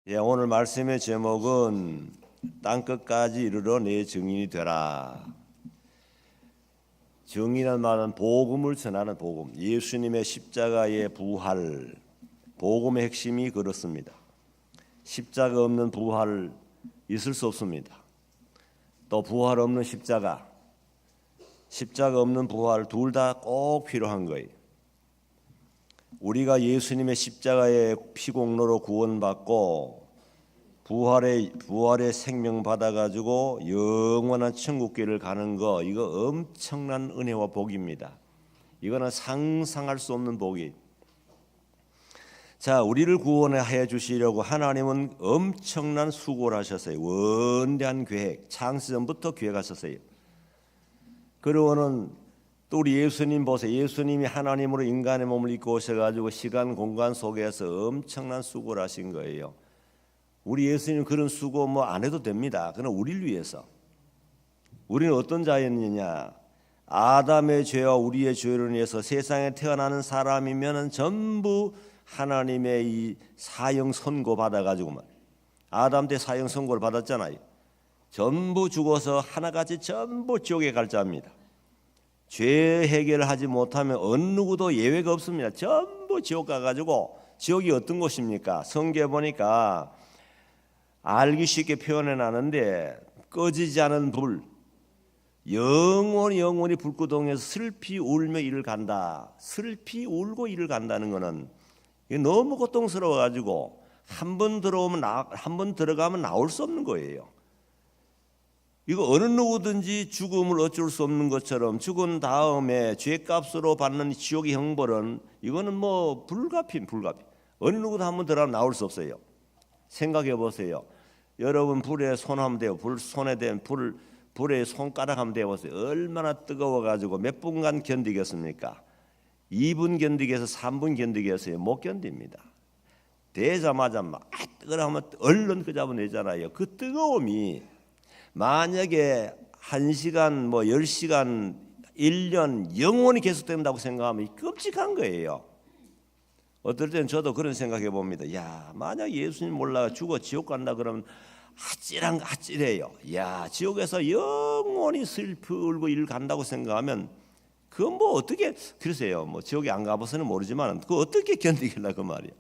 오늘 말씀의 제목은 땅끝까지 이르러 내 증인이 되라. 증인이라는 말은 복음을 전하는 복음, 예수님의 십자가의 부활, 복음의 핵심이 그렇습니다. 십자가 없는 부활 있을 수 없습니다. 또 부활 없는 십자가, 십자가 없는 부활 둘 다 꼭 필요한 거예요. 우리가 예수님의 십자가의 피공로로 구원받고 부활의 생명 받아가지고 영원한 천국길을 가는 거, 이거 엄청난 은혜와 복입니다. 이거는 상상할 수 없는 복이. 자, 우리를 구원해 주시려고 하나님은 엄청난 수고를 하셨어요. 원대한 계획, 창세전부터 계획하셨어요. 그리고는 또 우리 예수님 보세요. 예수님이 하나님으로 인간의 몸을 입고 오셔가지고 시간 공간 속에서 엄청난 수고를 하신 거예요. 우리 예수님 그런 수고 안 해도 됩니다. 그건 우리를 위해서. 우리는 어떤 자였느냐? 아담의 죄와 우리의 죄로 인해서 세상에 태어나는 사람이면은 전부 하나님의 이 사형 선고 받아가지고만, 아담 때 사형 선고를 받았잖아요. 전부 죽어서 하나같이 전부 지옥에 갈 자입니다. 죄 해결을 하지 못하면 어느 누구도 예외가 없습니다. 전부 지옥 가가지고, 지옥이 어떤 곳입니까? 성경에 보니까 알기 쉽게 표현해 놨는데, 꺼지지 않은 불, 영원히 불구덩이에서 슬피 울며 이를 간다. 슬피 울고 이를 간다는 거는 너무 고통스러워 가지고 한 번 들어가면 나올 수 없는 거예요. 이거 어느 누구든지 죽음을 어쩔 수 없는 것처럼 죽은 다음에 죄값으로 받는 지옥의 형벌은 이거는 불가피. 어느 누구도 한 번 들어가면 나올 수 없어요. 생각해 보세요. 여러분 불에 손하면 돼요. 손에 댄 불에 손가락 하면 돼요. 얼마나 뜨거워 가지고 몇 분간 견디겠습니까? 2분 견디겠어요? 3분 견디겠어요? 못 견딥니다. 되자마자 뜨거워하면 얼른 그 잡아내잖아요. 그 뜨거움이 만약에 1시간, 10시간, 1년 영원히 계속된다고 생각하면 끔찍한 거예요. 어떨 때는 저도 그런 생각해 봅니다. 야, 만약 예수님 몰라 죽어 지옥 간다 그러면 아찔해요. 야, 지옥에서 영원히 슬피 울고 일 간다고 생각하면 그건 어떻게, 그러세요. 지옥에 안 가봐서는 모르지만 그거 어떻게 견디길라 그 말이에요.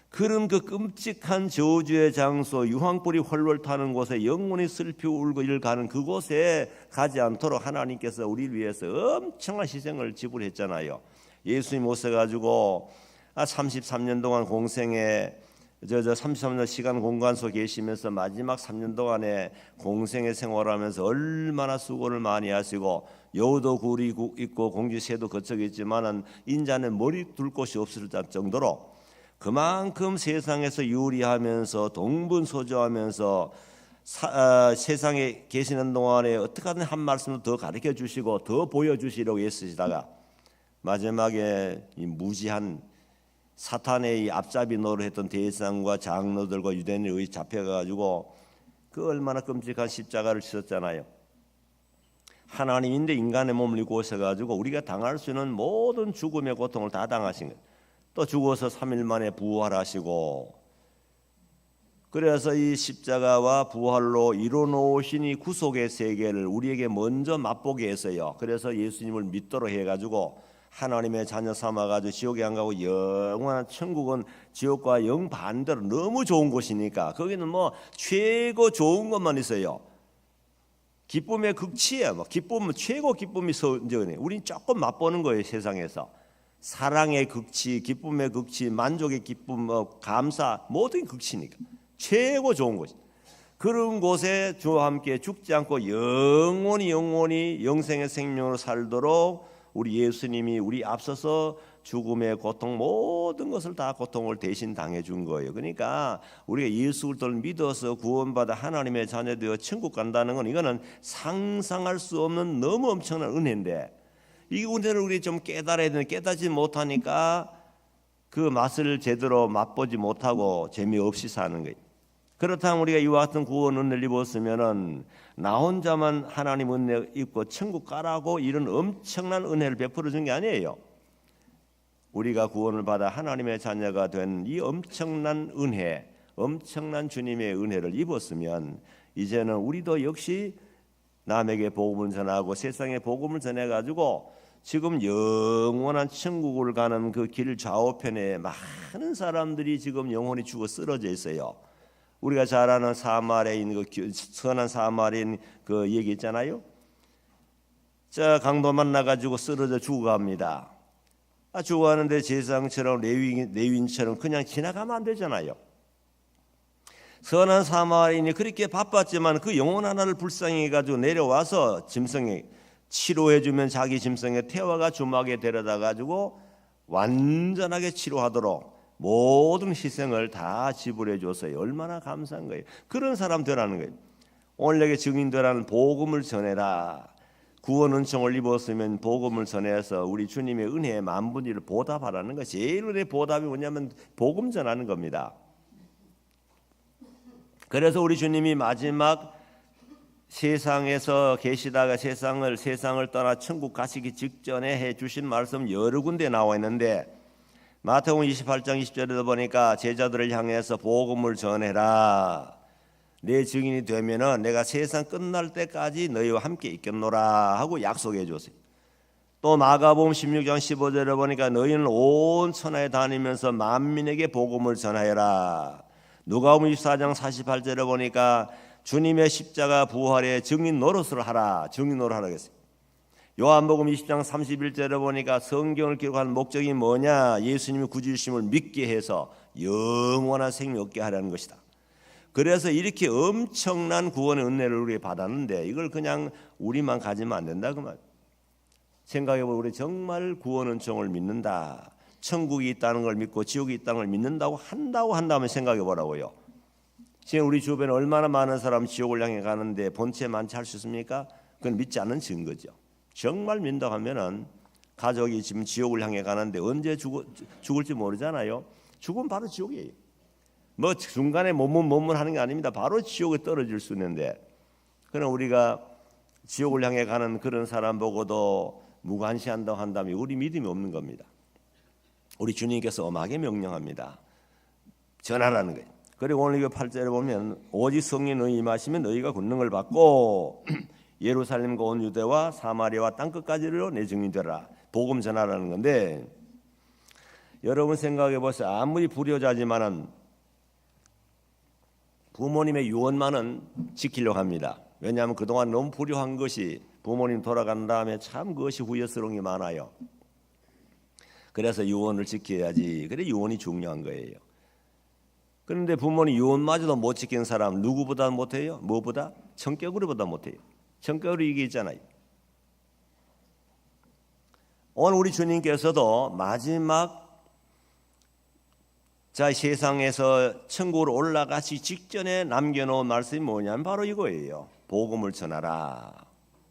그런 그 끔찍한 저주의 장소, 유황불이 훨훨 타는 곳에 영원히 슬피 울고 일 가는 그곳에 가지 않도록 하나님께서 우리를 위해서 엄청난 희생을 지불했잖아요. 예수님 오셔가지고 33년 동안 공생에 33년 시간 공간 속에 계시면서 마지막 3년 동안에 공생의 생활하면서 얼마나 수고를 많이 하시고, 여우도 굴이 있고 공주새도 거쳐있지만은 인자는 머리 둘 곳이 없을 정도로 그만큼 세상에서 유리하면서 동분서주하면서 세상에 계시는 동안에 어떻게 하든 한 말씀도 더 가르쳐 주시고 더 보여주시려고 애쓰시다가 마지막에 이 무지한 사탄의 이 앞잡이 노릇했던 대제사장과 장로들과 유대인에 의해 잡혀가지고 그 얼마나 끔찍한 십자가를 치셨잖아요. 하나님인데 인간의 몸을 입고 오셔가지고 우리가 당할 수 있는 모든 죽음의 고통을 다 당하신 거예요. 또 죽어서 3일 만에 부활하시고, 그래서 이 십자가와 부활로 이루어놓으신 이 구속의 세계를 우리에게 먼저 맛보게 했어요. 그래서 예수님을 믿도록 해가지고 하나님의 자녀 삼아가지고 지옥에 안 가고 영원한 천국은 지옥과 영반대로 너무 좋은 곳이니까 거기는 최고 좋은 것만 있어요. 기쁨의 극치예요. 기쁨은 최고 기쁨이 선전해. 우린 조금 맛보는 거예요. 세상에서 사랑의 극치, 기쁨의 극치, 만족의 기쁨, 감사, 모든 극치니까 최고 좋은 곳. 그런 곳에 주와 함께 죽지 않고 영원히 영생의 생명으로 살도록 우리 예수님이 우리 앞서서 죽음의 고통, 모든 것을 다 고통을 대신 당해준 거예요. 그러니까 우리가 예수 그리스도를 믿어서 구원받아 하나님의 자녀 되어 천국 간다는 건 이거는 상상할 수 없는 너무 엄청난 은혜인데, 이 은혜를 우리 좀 깨달아야 되는데 깨닫지 못하니까 그 맛을 제대로 맛보지 못하고 재미없이 사는 거예요. 그렇다면 우리가 이와 같은 구원 은혜를 입었으면은 나 혼자만 하나님 은혜 입고 천국 가라고 이런 엄청난 은혜를 베풀어 준 게 아니에요. 우리가 구원을 받아 하나님의 자녀가 된 이 엄청난 은혜, 엄청난 주님의 은혜를 입었으면 이제는 우리도 역시 남에게 복음을 전하고 세상에 복음을 전해가지고 지금 영원한 천국을 가는 그 길 좌우편에 많은 사람들이 지금 영혼이 죽어 쓰러져 있어요. 우리가 잘 아는 사마리아인 그 선한 사마리아인 그 얘기 있잖아요. 자, 강도 만나가지고 쓰러져 죽어갑니다. 죽어가는데 제사장처럼 레위인처럼 그냥 지나가면 안 되잖아요. 선한 사마리아인이 그렇게 바빴지만 그 영혼 하나를 불쌍히 해가지고 내려와서 짐승에 치료해주면 자기 짐승에 태워가 주막에 데려다 가지고 완전하게 치료하도록 모든 희생을 다 지불해 줬어요. 얼마나 감사한 거예요. 그런 사람 되라는 거예요. 오늘 내게 증인 되라는 복음을 전해라. 구원 은총을 입었으면 복음을 전해서 우리 주님의 은혜의 만분위를 보답하라는 거. 제일 은혜의 보답이 뭐냐면 복음 전하는 겁니다. 그래서 우리 주님이 마지막 세상에서 계시다가 세상을 떠나 천국 가시기 직전에 해주신 말씀 여러 군데 나와 있는데 마태복음 28장 20절에도 보니까 제자들을 향해서 복음을 전해라. 내 증인이 되면은 내가 세상 끝날 때까지 너희와 함께 있겠노라 하고 약속해 줬어요. 또 마가복음 16장 15절에 보니까 너희는 온 천하에 다니면서 만민에게 복음을 전하여라. 누가복음 24장 48절에 보니까 주님의 십자가 부활의 증인 노릇을 하라. 증인 노릇 하라 그랬어요. 요한복음 20장 31절에 보니까 성경을 기록한 목적이 뭐냐? 예수님의 구주심을 믿게 해서 영원한 생명 얻게 하라는 것이다. 그래서 이렇게 엄청난 구원의 은혜를 우리 받았는데 이걸 그냥 우리만 가지면 안 된다 그 말. 생각해보면 우리 정말 구원 은총을 믿는다. 천국이 있다는 걸 믿고 지옥이 있다는 걸 믿는다고 한다면 생각해보라고요. 지금 우리 주변에 얼마나 많은 사람 지옥을 향해 가는데 본체 만취할 수 있습니까? 그건 믿지 않는 증거죠. 정말 믿는다고 하면은 가족이 지금 지옥을 향해 가는데 언제 죽을지 모르잖아요. 죽으면 바로 지옥이에요. 뭐 중간에 머문하는 게 아닙니다. 바로 지옥에 떨어질 수 있는데 그럼 우리가 지옥을 향해 가는 그런 사람 보고도 무관시한다고 한다면 우리 믿음이 없는 겁니다. 우리 주님께서 엄하게 명령합니다. 전하라는 거예요. 그리고 오늘 이거 8절에 보면 오직 성령이 임하시면 너희가 권능을 받고 예루살렘과 온 유대와 사마리아와 땅끝까지로 내 증인이 되라. 복음 전하라는 건데 여러분 생각해 보세요. 아무리 불효자지만은 부모님의 유언만은 지키려고 합니다. 왜냐하면 그동안 너무 불효한 것이 부모님 돌아간 다음에 참 그것이 후회스러운 게 많아요. 그래서 유언을 지켜야지. 그래 유언이 중요한 거예요. 그런데 부모님 유언마저도 못 지키는 사람 누구보다 못해요? 뭐보다? 성격으로보다 못해요. 성격으로 이게 있잖아요. 오늘 우리 주님께서도 마지막 자 세상에서 천국으로 올라가시 직전에 남겨놓은 말씀이 뭐냐면 바로 이거예요. 복음을 전하라.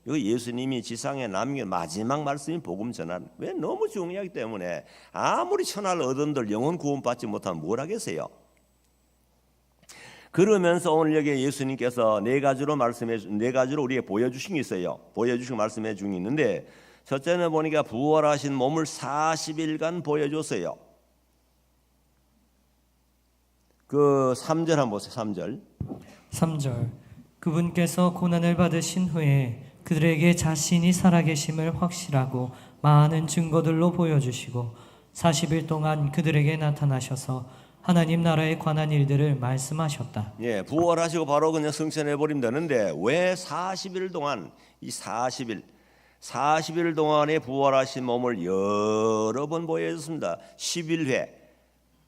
이거 예수님이 지상에 남긴 마지막 말씀이 복음 전하라. 왜? 너무 중요하기 때문에 아무리 천하를 얻은들 영혼 구원받지 못하면 뭘 하겠어요? 그러면서 오늘 여기 예수님께서 네 가지로 우리에게 보여주신 게 있어요. 보여주신 말씀해 준 게 있는데 첫째는 보니까 부활하신 몸을 40일간 보여줬어요. 그 3절 한번 보세요. 3절. 그분께서 고난을 받으신 후에 그들에게 자신이 살아계심을 확실하고 많은 증거들로 보여주시고 40일 동안 그들에게 나타나셔서 하나님 나라에 관한 일들을 말씀하셨다. 예, 부활하시고 바로 그냥 승천해 버리면 되는데 왜 40일 동안 이 40일 동안에 부활하신 몸을 여러 번 보여줬습니다. 11회.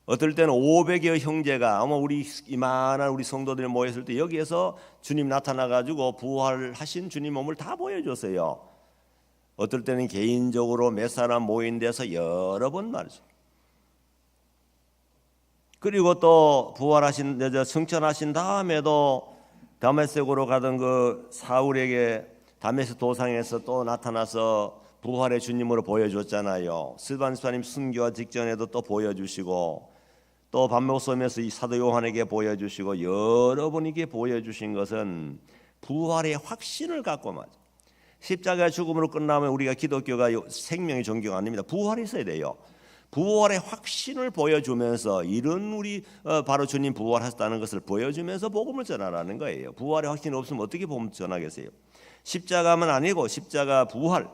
어떨 때는 500여 형제가 아마 우리 이만한 우리 성도들이 모였을 때 여기에서 주님 나타나 가지고 부활하신 주님 몸을 다 보여줬어요. 어떨 때는 개인적으로 몇 사람 모인 데서 여러 번 말씀. 그리고 또 부활하신 승천하신 다음에도 다메섹으로 가던 그 사울에게 다메섹 도상에서 또 나타나서 부활의 주님으로 보여줬잖아요. 스바님 순교와 직전에도 또 보여주시고 또 밤목섬에서 이 사도 요한에게 보여주시고 여러 분에게 보여주신 것은 부활의 확신을 갖고 말이죠. 십자가의 죽음으로 끝나면 우리가 기독교가 생명의 종교가 아닙니다. 부활이 있어야 돼요. 부활의 확신을 보여주면서 이런 우리 바로 주님 부활하셨다는 것을 보여주면서 복음을 전하라는 거예요. 부활의 확신이 없으면 어떻게 복음 전하겠어요? 십자가만 아니고 십자가 부활,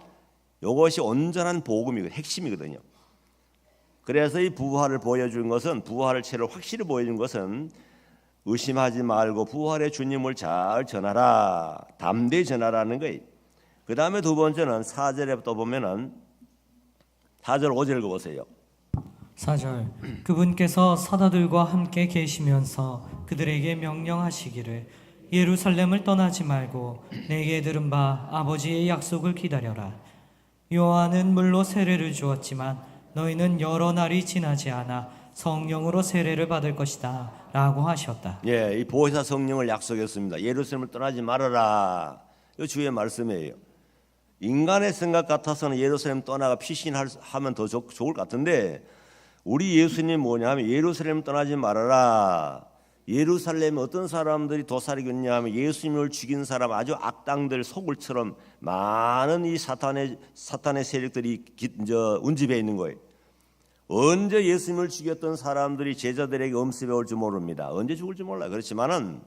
이것이 온전한 복음이고 핵심이거든요. 그래서 이 부활을 보여준 것은, 부활을 채로 확실히 보여준 것은 의심하지 말고 부활의 주님을 잘 전하라, 담대히 전하라는 거예요. 그 다음에 두 번째는 4절에 또 보면은 4절 5절 읽어보세요. 4절 그분께서 사도들과 함께 계시면서 그들에게 명령하시기를 예루살렘을 떠나지 말고 내게 들은 바 아버지의 약속을 기다려라. 요한은 물로 세례를 주었지만 너희는 여러 날이 지나지 않아 성령으로 세례를 받을 것이다 라고 하셨다. 예, 이 보혜사 성령을 약속했습니다. 예루살렘을 떠나지 말아라. 이 주의 말씀이에요. 인간의 생각 같아서는 예루살렘 떠나가 피신하면 더 좋을 것 같은데, 우리 예수님 뭐냐면 예루살렘 떠나지 말아라. 예루살렘에 어떤 사람들이 도사리겠냐 하면 예수님을 죽인 사람, 아주 악당들 소굴처럼 많은 이 사탄의 세력들이 운집해 있는 거예요. 언제 예수님을 죽였던 사람들이 제자들에게 엄습해 올지 모릅니다. 언제 죽을지 몰라요. 그렇지만은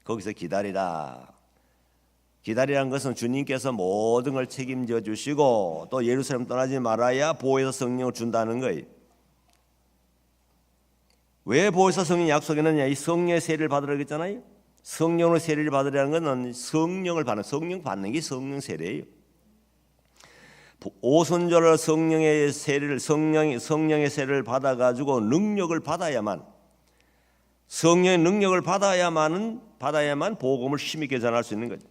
거기서 기다리라. 기다리라는 것은 주님께서 모든 걸 책임져 주시고 또 예루살렘 떠나지 말아야 보혜사 성령을 준다는 거예요. 왜 보혜사 성령 약속했느냐? 이 성령의 세례를 받으라고 했잖아요. 성령으로 세례를 받으라는 것은 성령 받는 게 성령 세례예요. 오순절을 성령의 세례를 받아가지고 능력을 받아야만, 성령의 능력을 받아야만 복음을 힘있게 전할 수 있는 거죠.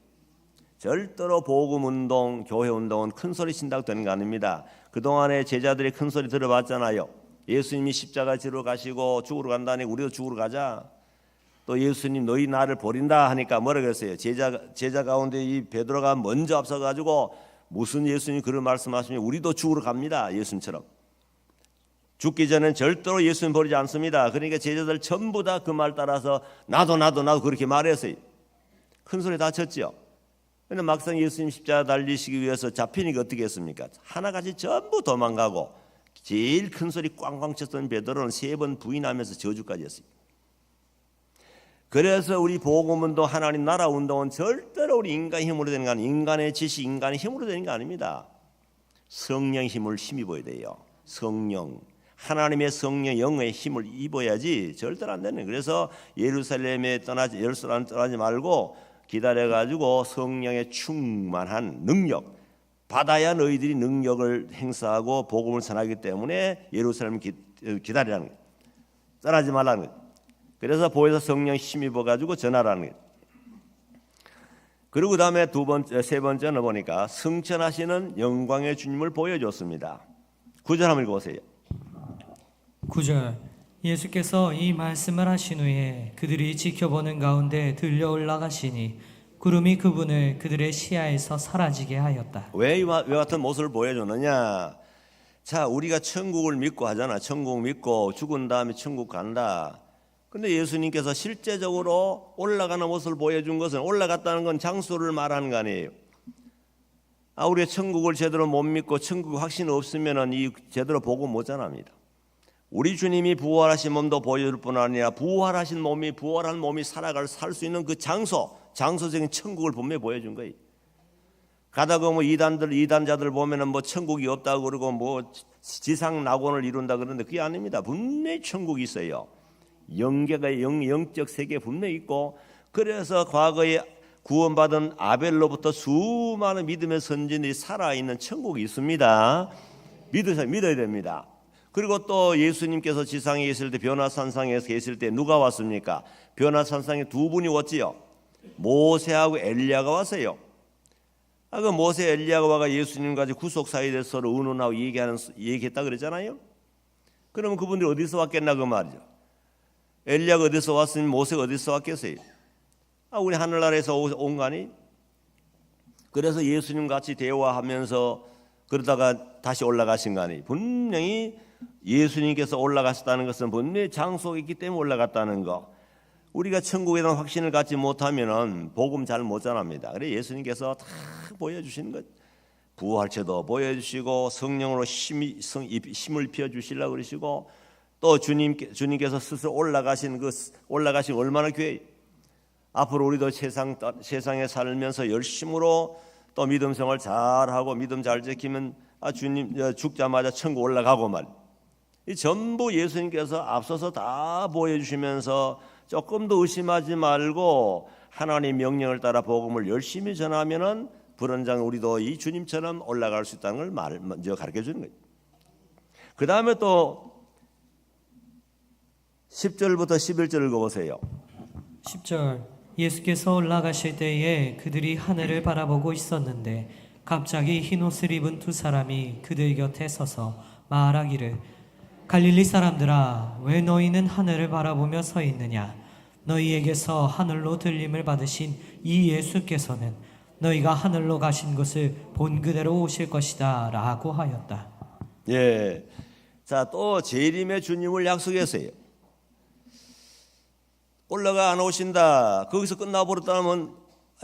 절대로 복음 운동, 교회 운동은 큰 소리 친다고 되는 거 아닙니다. 그동안에 제자들이 큰 소리 들어봤잖아요. 예수님이 십자가 지러 가시고 죽으러 간다니 우리도 죽으러 가자. 또 예수님 너희 나를 버린다 하니까 뭐라 그랬어요? 제자 가운데 이 베드로가 먼저 앞서가지고 무슨 예수님 그런 말씀하시면 우리도 죽으러 갑니다. 예수님처럼. 죽기 전엔 절대로 예수님 버리지 않습니다. 그러니까 제자들 전부 다 그 말 따라서 나도 그렇게 말했어요. 큰 소리 다 쳤죠. 그런데 막상 예수님 십자가 달리시기 위해서 잡히니까 어떻게 했습니까? 하나같이 전부 도망가고 제일 큰 소리 꽝꽝 쳤던 베드로는 3번 부인하면서 저주까지 했어요. 그래서 우리 복음운동, 하나님 나라 운동은 절대로 우리 인간의 힘으로 되는 거 아니에요. 인간의 지식, 인간의 힘으로 되는 거 아닙니다. 성령 힘을 힘입어야 돼요. 성령, 하나님의 성령, 영의 힘을 입어야지 절대로 안 되는 거예요. 그래서 예루살렘 떠나지 말고 기다려가지고 성령의 충만한 능력 받아야 너희들이 능력을 행사하고 복음을 전하기 때문에 예루살렘 기다리라는 거예요. 떠나지 말라는 거예요. 그래서 보혜사 성령 힘입어 가지고 전하라는 거예요. 그리고 그다음에 세 번째는 보니까 승천하시는 영광의 주님을 보여줬습니다. 9절 한번 읽어보세요. 9절 예수께서 이 말씀을 하신 후에 그들이 지켜보는 가운데 들려 올라가시니 구름이 그분을 그들의 시야에서 사라지게 하였다. 왜 같은 모습을 보여줬느냐? 자, 우리가 천국을 믿고 하잖아. 천국 믿고 죽은 다음에 천국 간다. 근데 예수님께서 실제적으로 올라가는 모습을 보여준 것은, 올라갔다는 건 장소를 말하는 거 아니에요. 우리가 천국을 제대로 못 믿고 천국 확신 없으면은 이 제대로 복음 못 전합니다. 우리 주님이 부활하신 몸도 보여줄 뿐 아니라 부활한 몸이 살 수 있는 그 장소적인 천국을 분명히 보여준 거예요. 가다가 뭐 이단자들 보면은 뭐 천국이 없다고 그러고 뭐 지상 낙원을 이룬다 그러는데 그게 아닙니다. 분명히 천국이 있어요. 영적 세계 분명히 있고, 그래서 과거에 구원받은 아벨로부터 수많은 믿음의 선진들이 살아있는 천국이 있습니다. 믿어야 됩니다. 그리고 또 예수님께서 지상에 계실 때, 변화산상에 계실 때 누가 왔습니까? 변화산상에 두 분이 왔지요. 모세하고 엘리야가 왔어요. 그 모세 엘리야가 와가 예수님과 구속 사이에 대해서 서로 의논하고 얘기했다 그랬잖아요. 그러면 그분들이 어디서 왔겠나 그 말이죠. 엘리야가 어디서 왔으면 모세가 어디서 왔겠어요? 우리 하늘나라에서 온 거 아니? 그래서 예수님 같이 대화하면서 그러다가 다시 올라가신 거 아니? 분명히 예수님께서 올라가셨다는 것은 분명히 장소가 있기 때문에 올라갔다는 거. 우리가 천국에 대한 확신을 갖지 못하면은 복음 잘 못 전합니다. 그래 예수님께서 다 보여주시는 것. 부활체도 보여주시고 성령으로 힘을 피워주시려고 그러시고 또 주님께서 스스로 올라가신 얼마나 교회 앞으로 우리도 세상에 살면서 열심으로 또 믿음 생활 잘하고 믿음 잘 지키면 주님 죽자마자 천국 올라가고 말. 이 전부 예수님께서 앞서서 다 보여주시면서 조금 더 의심하지 말고 하나님 명령을 따라 복음을 열심히 전하면은 불언장 우리도 이 주님처럼 올라갈 수 있다는 걸 먼저 가르쳐 주는 거예요. 그 다음에 또 10절부터 11절을 읽어보세요. 10절 예수께서 올라가실 때에 그들이 하늘을 바라보고 있었는데 갑자기 흰옷을 입은 두 사람이 그들 곁에 서서 말하기를 갈릴리 사람들아 왜 너희는 하늘을 바라보며 서 있느냐 너희에게서 하늘로 들림을 받으신 이 예수께서는 너희가 하늘로 가신 것을 본 그대로 오실 것이다 라고 하였다. 예, 자, 또 재림의 주님을 약속했어요. 올라가 안 오신다. 거기서 끝나버렸다면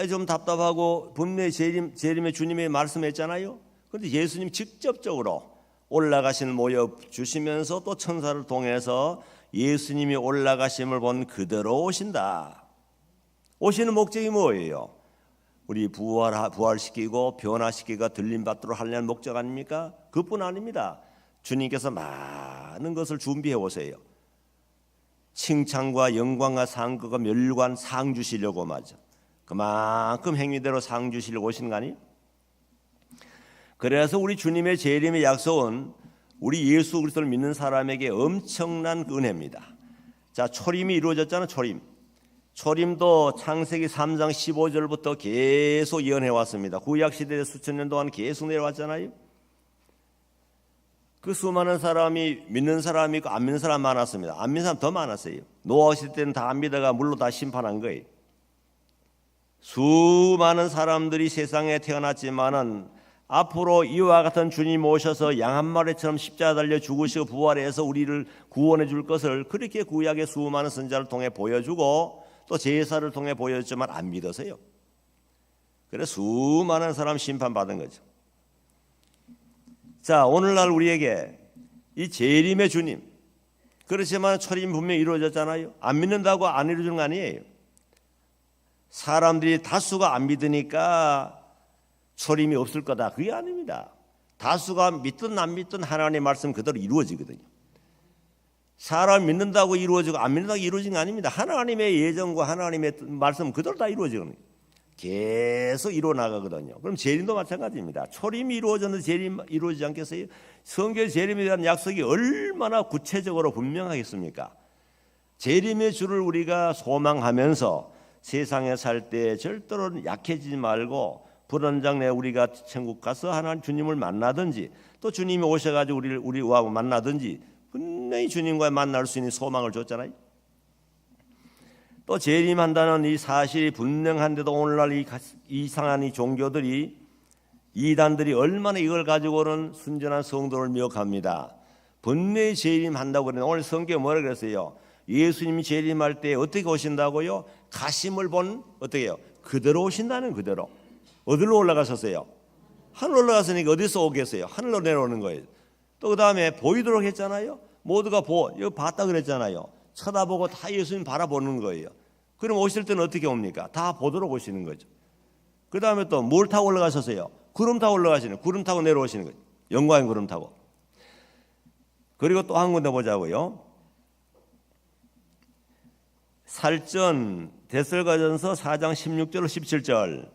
좀 답답하고 분명히 재림의 주님이 말씀했잖아요. 그런데 예수님 직접적으로 올라가심을 모여 주시면서 또 천사를 통해서 예수님이 올라가심을 본 그대로 오신다. 오시는 목적이 뭐예요? 우리 부활시키고 변화시키고 들림받도록 하려는 목적 아닙니까? 그뿐 아닙니다. 주님께서 많은 것을 준비해 오세요. 칭찬과 영광과 상급과 멸관 상 주시려고 말이죠. 그만큼 행위대로 상 주시려고 오시는 거 아니에요? 그래서 우리 주님의 재림의 약속은 우리 예수 그리스도를 믿는 사람에게 엄청난 은혜입니다. 자, 초림이 이루어졌잖아요. 초림도 창세기 3장 15절부터 계속 예언해 왔습니다. 구약 시대에 수천 년 동안 계속 내려왔잖아요. 그 수많은 사람이 믿는 사람이 있고 안 믿는 사람 많았습니다. 안 믿는 사람 더 많았어요. 노아 시대 때는 다 안 믿다가 물로 다 심판한 거예요. 수많은 사람들이 세상에 태어났지만은 앞으로 이와 같은 주님 오셔서 양 한 마리처럼 십자가 달려 죽으시고 부활해서 우리를 구원해 줄 것을 그렇게 구약의 수많은 선자를 통해 보여주고 또 제사를 통해 보여줬지만 안 믿어서요. 그래서 수많은 사람 심판받은 거죠. 자, 오늘날 우리에게 이 재림의 주님, 그렇지만 초림 분명히 이루어졌잖아요. 안 믿는다고 안 이루어지는 거 아니에요. 사람들이 다수가 안 믿으니까 초림이 없을 거다. 그게 아닙니다. 다수가 믿든 안 믿든 하나님의 말씀 그대로 이루어지거든요. 사람 믿는다고 이루어지고 안 믿는다고 이루어진 게 아닙니다. 하나님의 예정과 하나님의 말씀 그대로 다 이루어지거든요. 계속 이루어나가거든요. 그럼 재림도 마찬가지입니다. 초림이 이루어졌는데 재림 이루어지지 않겠어요? 성경 재림에 대한 약속이 얼마나 구체적으로 분명하겠습니까? 재림의 주를 우리가 소망하면서 세상에 살 때 절대로 약해지지 말고 불언장 내 우리가 천국 가서 하나님 주님을 만나든지 또 주님이 오셔가지고 우리와 만나든지 분명히 주님과 만날 수 있는 소망을 줬잖아요. 또 재림한다는 이 사실이 분명한데도 오늘날 이 이상한 이 종교들이 이단들이 얼마나 이걸 가지고는 순전한 성도를 미혹합니다. 분명히 재림한다고 그러는데 오늘 성경에 뭐라 그랬어요? 예수님이 재림할 때 어떻게 오신다고요? 가심을 본 어떻게 해요? 그대로 오신다는 그대로. 어디로 올라가셨어요? 하늘 올라갔으니까 어디서 오겠어요? 하늘로 내려오는 거예요. 또 그 다음에 보이도록 했잖아요. 모두가 이거 봤다 그랬잖아요. 쳐다보고 다 예수님 바라보는 거예요. 그럼 오실 때는 어떻게 옵니까? 다 보도록 오시는 거죠. 그 다음에 또 뭘 타고 올라가셨어요? 구름 타고 올라가시는, 구름 타고 내려오시는 거예요. 영광의 구름 타고. 그리고 또 한 군데 보자고요. 살전 데살로니가전서 4장 16절 17절.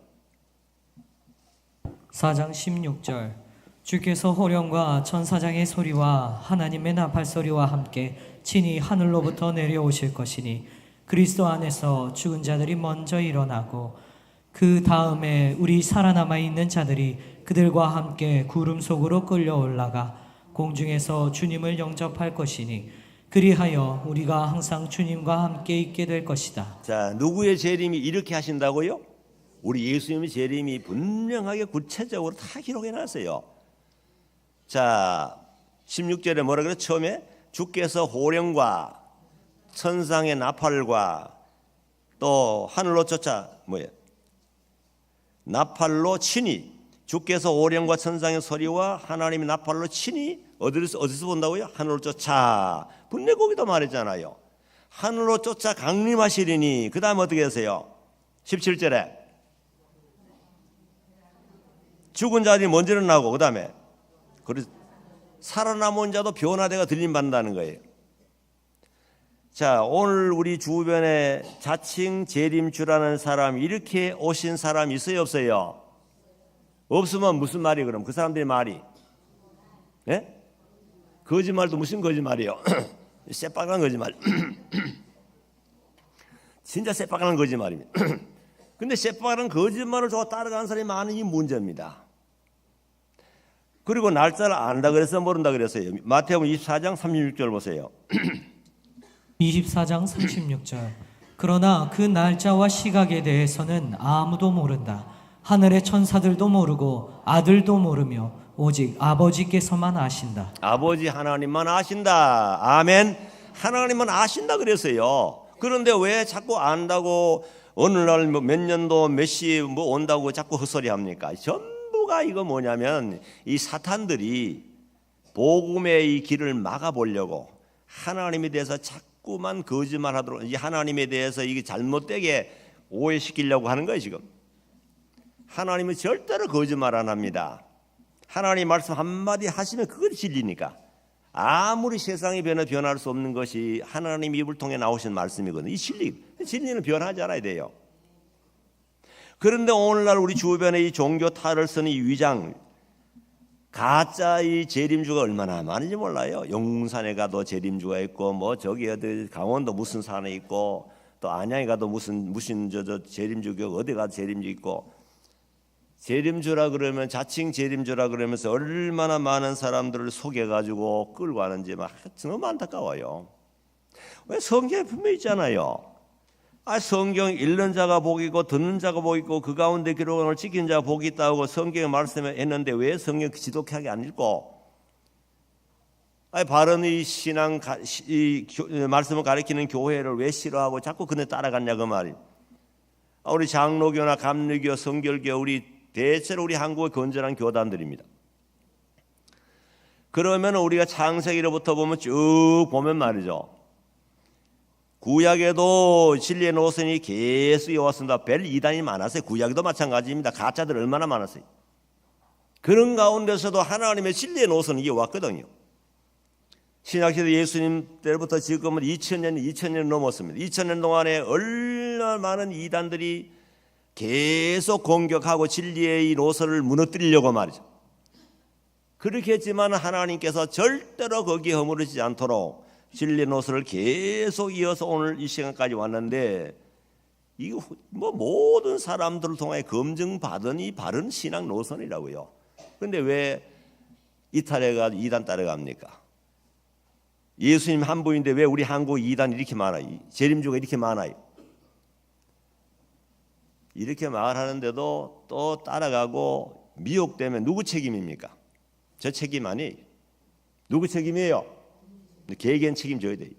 4장 16절 주께서 호령과 천사장의 소리와 하나님의 나팔 소리와 함께 친히 하늘로부터 내려오실 것이니 그리스도 안에서 죽은 자들이 먼저 일어나고 그 다음에 우리 살아남아 있는 자들이 그들과 함께 구름 속으로 끌려 올라가 공중에서 주님을 영접할 것이니 그리하여 우리가 항상 주님과 함께 있게 될 것이다. 자, 누구의 재림이 이렇게 하신다고요? 우리 예수님의 재림이 분명하게 구체적으로 다 기록해 놨어요. 자, 16절에 뭐라 그래? 처음에 주께서 호령과 천상의 나팔과 또 하늘로 쫓아 나팔로 친히 주께서 오령과 천상의 소리와 하나님의 나팔로 친히 어디서 본다고요? 하늘로 쫓아. 분명 거기도 말했잖아요. 하늘로 쫓아 강림하시리니. 그 다음 어떻게 하세요? 17절에 죽은 자들이 먼저 일어나고 그 다음에 살아남은 자도 변화되가 들림받는다는 거예요. 자, 오늘 우리 주변에 자칭 재림주라는 사람, 이렇게 오신 사람 있어요 없어요? 없으면 무슨 말이 그럼? 그 사람들의 말이 예? 거짓말도 무슨 거짓말이에요? 새빨간 거짓말. 진짜 새빨간 거짓말입니다. 근데 새빨간 거짓말을 저거 따라가는 사람이 많은 이 문제입니다. 그리고 날짜를 안다 그래서 모른다 그랬어요. 마태복음 24장 36절 보세요. 24장 36절. 그러나 그 날짜와 시각에 대해서는 아무도 모른다. 하늘의 천사들도 모르고 아들도 모르며 오직 아버지께서만 아신다. 아버지 하나님만 아신다. 아멘. 하나님만 아신다 그랬어요. 그런데 왜 자꾸 안다고 어느 날 몇 년도 몇 시 뭐 온다고 자꾸 헛소리 합니까? 전부가 이거 뭐냐면 이 사탄들이 복음의 이 길을 막아보려고 하나님에 대해서 자꾸만 거짓말하도록 이 하나님에 대해서 이게 잘못되게 오해시키려고 하는 거예요 지금. 하나님은 절대로 거짓말 안 합니다. 하나님 말씀 한마디 하시면 그것이 진리니까. 아무리 세상이 변할 수 없는 것이 하나님 입을 통해 나오신 말씀이거든요. 이 진리는 변하지 않아야 돼요. 그런데 오늘날 우리 주변에 이 종교 탈을 쓰는 이 위장, 가짜 이 재림주가 얼마나 많은지 몰라요. 용산에 가도 재림주가 있고, 뭐 저기 어디 강원도 무슨 산에 있고, 또 안양에 가도 무슨 저 재림주 교 어디 가도 재림주 있고. 재림주라 그러면 자칭 재림주라 그러면서 얼마나 많은 사람들을 속여가지고 끌고 가는지 막 너무 안타까워요. 왜 성경에 분명히 있잖아요. 성경 읽는 자가 복이 있고 듣는 자가 복이 있고 그 가운데 기록을 지킨 자가 복이 있다고 성경에 말씀했는데 왜 성경 지독하게 안 읽고 바른 이 신앙 이 말씀을 가리키는 교회를 왜 싫어하고 자꾸 그네 따라갔냐 그 말이. 우리 장로교나 감리교, 성결교 우리 대체로 우리 한국의 건전한 교단들입니다. 그러면 우리가 창세기로부터 보면 쭉 보면 말이죠. 구약에도 진리의 노선이 계속 이어왔습니다. 별 이단이 많았어요. 구약에도 마찬가지입니다. 가짜들 얼마나 많았어요. 그런 가운데서도 하나님의 진리의 노선이 이어왔거든요. 신약시대 예수님 때부터 지금은 2000년 넘었습니다. 2000년 동안에 얼마나 많은 이단들이 계속 공격하고 진리의 이 노선을 무너뜨리려고 말이죠. 그렇게 했지만 하나님께서 절대로 거기에 허물어지지 않도록 진리의 노선을 계속 이어서 오늘 이 시간까지 왔는데 이거 뭐 모든 사람들을 통해 검증받은 이 바른 신앙 노선이라고요. 그런데 왜 이탈해가 이단 따라갑니까? 예수님 한 분인데 왜 우리 한국 이단이 이렇게 많아요? 재림주가 이렇게 많아요? 이렇게 말하는데도 또 따라가고 미혹되면 누구 책임입니까? 저 책임 아니에요. 누구 책임이에요? 개개인 책임져야 돼요.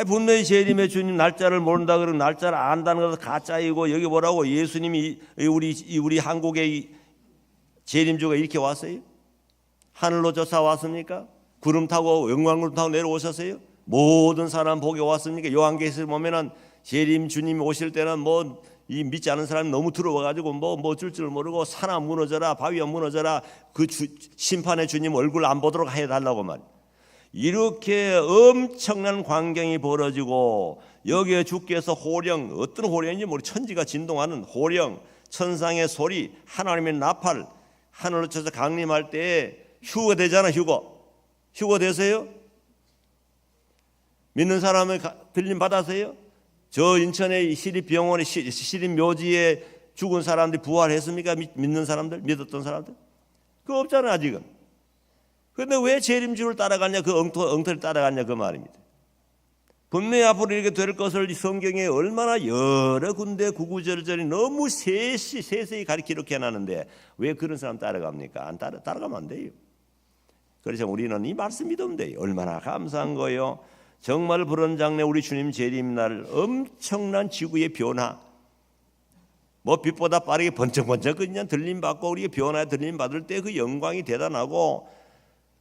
분명히 재림의 주님 날짜를 모른다 그러면 날짜를 안다는 것은 가짜이고 여기 뭐라고 예수님이 우리 한국의 재림주가 이렇게 왔어요? 하늘로 쫓아왔습니까? 구름 타고 영광으로 타고 내려오셨어요? 모든 사람 복에 왔습니까? 요한계시를 보면은 재림 주님이 오실 때는 뭐 이 믿지 않은 사람이 너무 들어와가지고 뭐 줄 줄 모르고 산아 무너져라 바위가 무너져라 그 심판의 주님 얼굴 안 보도록 해달라고 말. 이렇게 엄청난 광경이 벌어지고 여기에 주께서 호령 어떤 호령인지 모르 천지가 진동하는 호령 천상의 소리 하나님의 나팔 하늘로 쳐서 강림할 때에 휴거 되잖아 휴거 되세요? 믿는 사람을 들림 받았어요? 저 인천의 시립병원의 시립묘지에 죽은 사람들이 부활했습니까? 믿는 사람들? 믿었던 사람들? 그거 없잖아요 아직은. 그런데 왜 재림주를 따라갔냐 그 엉터리를 따라갔냐 그 말입니다. 분명히 앞으로 이렇게 될 것을 성경에 얼마나 여러 군데 구구절절이 너무 세세히 가르쳐 이렇게 해놨는데 왜 그런 사람 따라갑니까? 안 따라가면 안 돼요. 그래서 우리는 이 말씀 믿으면 돼요. 얼마나 감사한 거예요. 정말 불언장래 우리 주님 재림날 엄청난 지구의 변화 뭐 빛보다 빠르게 번쩍번쩍 그냥 들림 받고 우리가 변화에 들림 받을 때 그 영광이 대단하고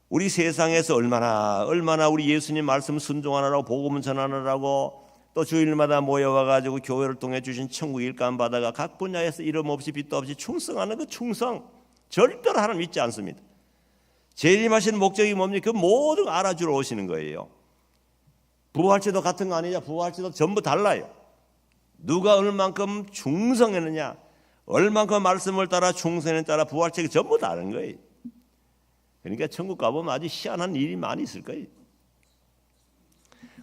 우리 세상에서 얼마나 우리 예수님 말씀 순종하느라고 복음을 전하느라고 또 주일마다 모여와 가지고 교회를 통해 주신 천국 일감 받아가 각 분야에서 이름 없이 빚도 없이 충성하는 그 충성 절대로 하나님 잊지 않습니다. 재림하시는 목적이 뭡니까? 그 모든 걸 알아주러 오시는 거예요. 부활체도 같은 거 아니냐? 부활체도 전부 달라요. 누가 얼만큼 충성했느냐, 얼만큼 말씀을 따라 충성에 따라 부활체가 전부 다른 거예요. 그러니까 천국 가보면 아주 희한한 일이 많이 있을 거예요.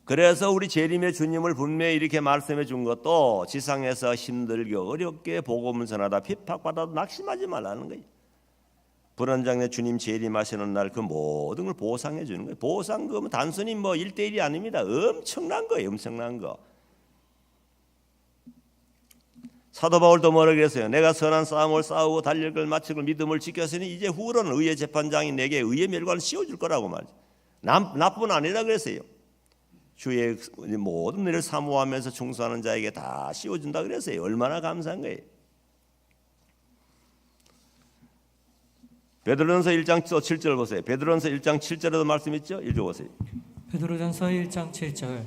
그래서 우리 재림의 주님을 분명히 이렇게 말씀해 준 것도 지상에서 힘들게 어렵게 복음을 전하다 핍박받아도 낙심하지 말라는 거예요. 불원장내 주님 재림하시는 날 그 모든 걸 보상해 주는 거예요. 보상금은 단순히 뭐 1대1이 아닙니다. 엄청난 거예요. 엄청난 거. 사도 바울도 뭐라 그랬어요? 내가 선한 싸움을 싸우고 달릴 걸 마치고 믿음을 지켰으니 이제 후로는 의의 재판장이 내게 의의 멸관을 씌워줄 거라고 말이죠. 나뿐 아니라 그랬어요. 주의 모든 일을 사모하면서 충성하는 자에게 다 씌워준다 그랬어요. 얼마나 감사한 거예요. 베드로전서 1장 7절 보세요. 베드로전서 1장 7절에도 말씀 있죠? 읽어보세요. 베드로전서 1장 7절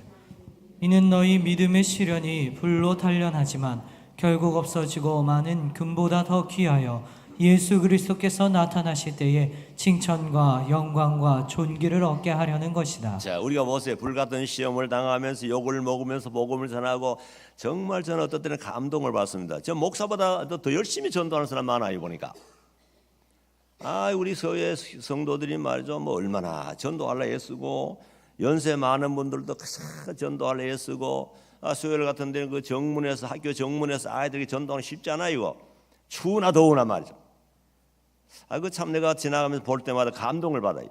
이는 너희 믿음의 시련이 불로 단련하지만 결국 없어지고 많은 금보다 더 귀하여 예수 그리스도께서 나타나실 때에 칭찬과 영광과 존귀를 얻게 하려는 것이다. 자, 우리가 보세요. 불같은 시험을 당하면서 욕을 먹으면서 복음을 전하고 정말 저는 어떤 때는 감동을 받습니다. 저 목사보다 더 열심히 전도하는 사람 많아요 보니까. 우리 서해 성도들이 말이죠. 뭐 얼마나 전도하려 애쓰고 연세 많은 분들도 전도하려 애쓰고 수요일 같은 데는 그 정문에서 학교 정문에서 아이들이 전도하는 쉽지 않아요. 이거. 추우나 더우나 말이죠. 그 참 내가 지나가면서 볼 때마다 감동을 받아요.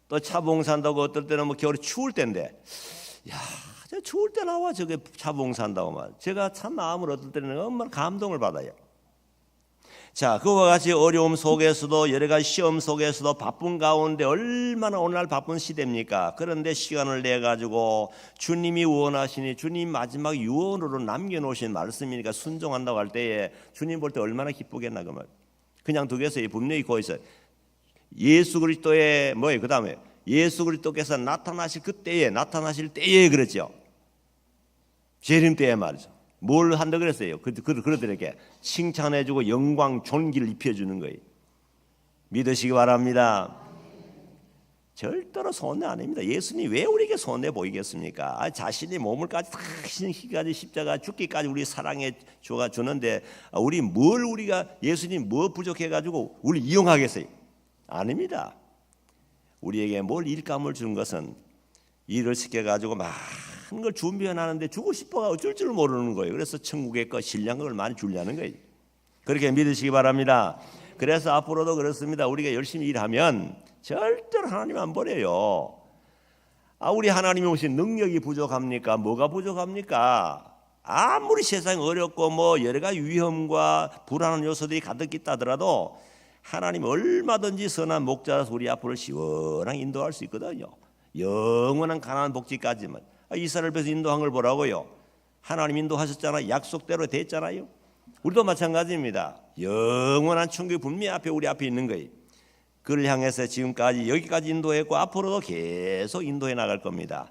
또 차 봉사한다고 어떨 때는 뭐 겨울에 추울 때인데, 야, 저 추울 때 나와 저게 차 봉사한다고 말. 제가 참 마음을 어떨 때는 얼마나 감동을 받아요. 자, 그와 같이 어려움 속에서도 여러 가지 시험 속에서도 바쁜 가운데 얼마나 오늘날 바쁜 시대입니까? 그런데 시간을 내 가지고 주님이 원하시니 주님 마지막 유언으로 남겨놓으신 말씀이니까 순종한다고 할 때에 주님 볼 때 얼마나 기쁘겠나 그 말. 그냥 두겠어요. 분명히 거 있어요. 예수 그리스도의 뭐예요? 그 다음에 예수 그리스도께서 나타나실 때에 그랬죠. 재림 때에 말이죠. 뭘 한다 그랬어요? 그들에게 칭찬해주고 영광 존귀를 입혀주는 거예요. 믿으시기 바랍니다. 절대로 손해 아닙니다. 예수님 왜 우리에게 손해 보이겠습니까? 자신이 몸을까지 다 희생시키까지 십자가 죽기까지 우리 사랑해 주는데 우리가 예수님 뭐 부족해가지고 우리 이용하겠어요? 아닙니다. 우리에게 뭘 일감을 주는 것은 일을 시켜가지고 많은 걸 준비해놨는데 주고 싶어가 어쩔 줄 모르는 거예요. 그래서 천국의 것 신량을 많이 주려는 거예요. 그렇게 믿으시기 바랍니다. 그래서 앞으로도 그렇습니다. 우리가 열심히 일하면 절대로 하나님 안 버려요. 우리 하나님이 오신 능력이 부족합니까? 뭐가 부족합니까? 아무리 세상이 어렵고 뭐 여러 가지 위험과 불안한 요소들이 가득 있다 하더라도 하나님 얼마든지 선한 목자라서 우리 앞으로 시원하게 인도할 수 있거든요. 영원한 가나안 복지까지만. 이스라엘 배에서 인도한 걸 보라고요. 하나님 인도하셨잖아요. 약속대로 됐잖아요. 우리도 마찬가지입니다. 영원한 천국이 분명히 앞에 우리 앞에 있는 거예요. 그를 향해서 지금까지 여기까지 인도했고 앞으로도 계속 인도해 나갈 겁니다.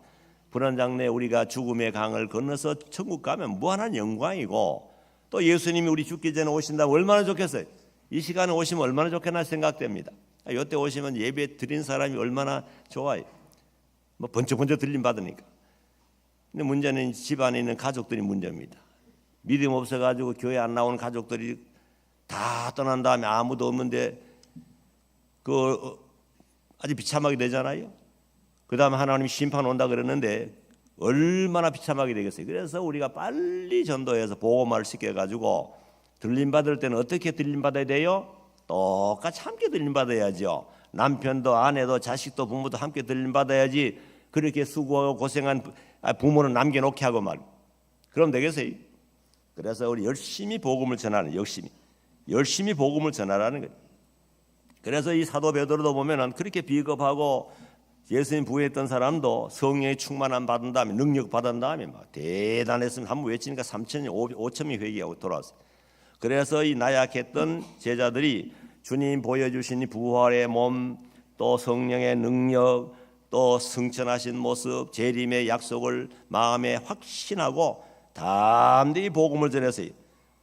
불안장래 우리가 죽음의 강을 건너서 천국 가면 무한한 영광이고 또 예수님이 우리 죽기 전에 오신다면 얼마나 좋겠어요. 이 시간에 오시면 얼마나 좋겠나 생각됩니다. 이때 오시면 예배 드린 사람이 얼마나 좋아요. 뭐 번쩍번쩍 들림 받으니까. 근데 문제는 집안에 있는 가족들이 문제입니다. 믿음 없어가지고 교회 안 나오는 가족들이 다 떠난 다음에 아무도 없는데 아주 비참하게 되잖아요. 그 다음에 하나님이 심판 온다 그랬는데 얼마나 비참하게 되겠어요. 그래서 우리가 빨리 전도해서 복음화를 시켜가지고 들림받을 때는 어떻게 들림받아야 돼요? 똑같이 함께 들림받아야죠. 남편도 아내도 자식도 부모도 함께 들림받아야지 그렇게 수고하고 고생한 부모는 남겨놓게 하고 말. 그럼 되겠어요? 그래서 우리 열심히 복음을 전하는 열심히 복음을 전하라는 거예요. 그래서 이 사도 베드로도 보면은 그렇게 비겁하고 예수님 부활했던 사람도 성령의 충만함 받은 다음에 능력 받은 다음에 막 대단했으면 한번 외치니까 3천이 5천이 회개하고 돌아왔어요. 그래서 이 나약했던 제자들이 주님 보여주신 이 부활의 몸, 또 성령의 능력, 또 승천하신 모습, 재림의 약속을 마음에 확신하고 담대히 복음을 전했어요.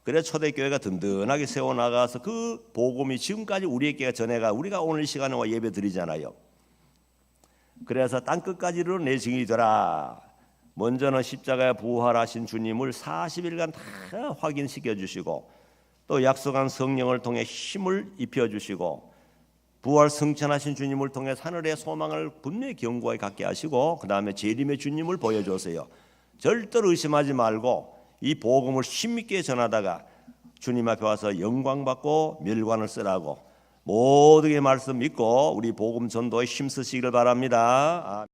그래서 초대교회가 든든하게 세워나가서 그 복음이 지금까지 우리에게 전해가 우리가 오늘 시간에 와 예배 드리잖아요. 그래서 땅끝까지 이르러 증인이 되라. 먼저는 십자가에 부활하신 주님을 40일간 다 확인시켜 주시고 또 약속한 성령을 통해 힘을 입혀 주시고 부활 승천하신 주님을 통해 하늘의 소망을 분명히 견고하게 갖게 하시고 그 다음에 재림의 주님을 보여주세요. 절대로 의심하지 말고 이 복음을 힘있게 전하다가 주님 앞에 와서 영광받고 멸관을 쓰라고 모두의 말씀 믿고 우리 복음 전도에 힘쓰시길 바랍니다.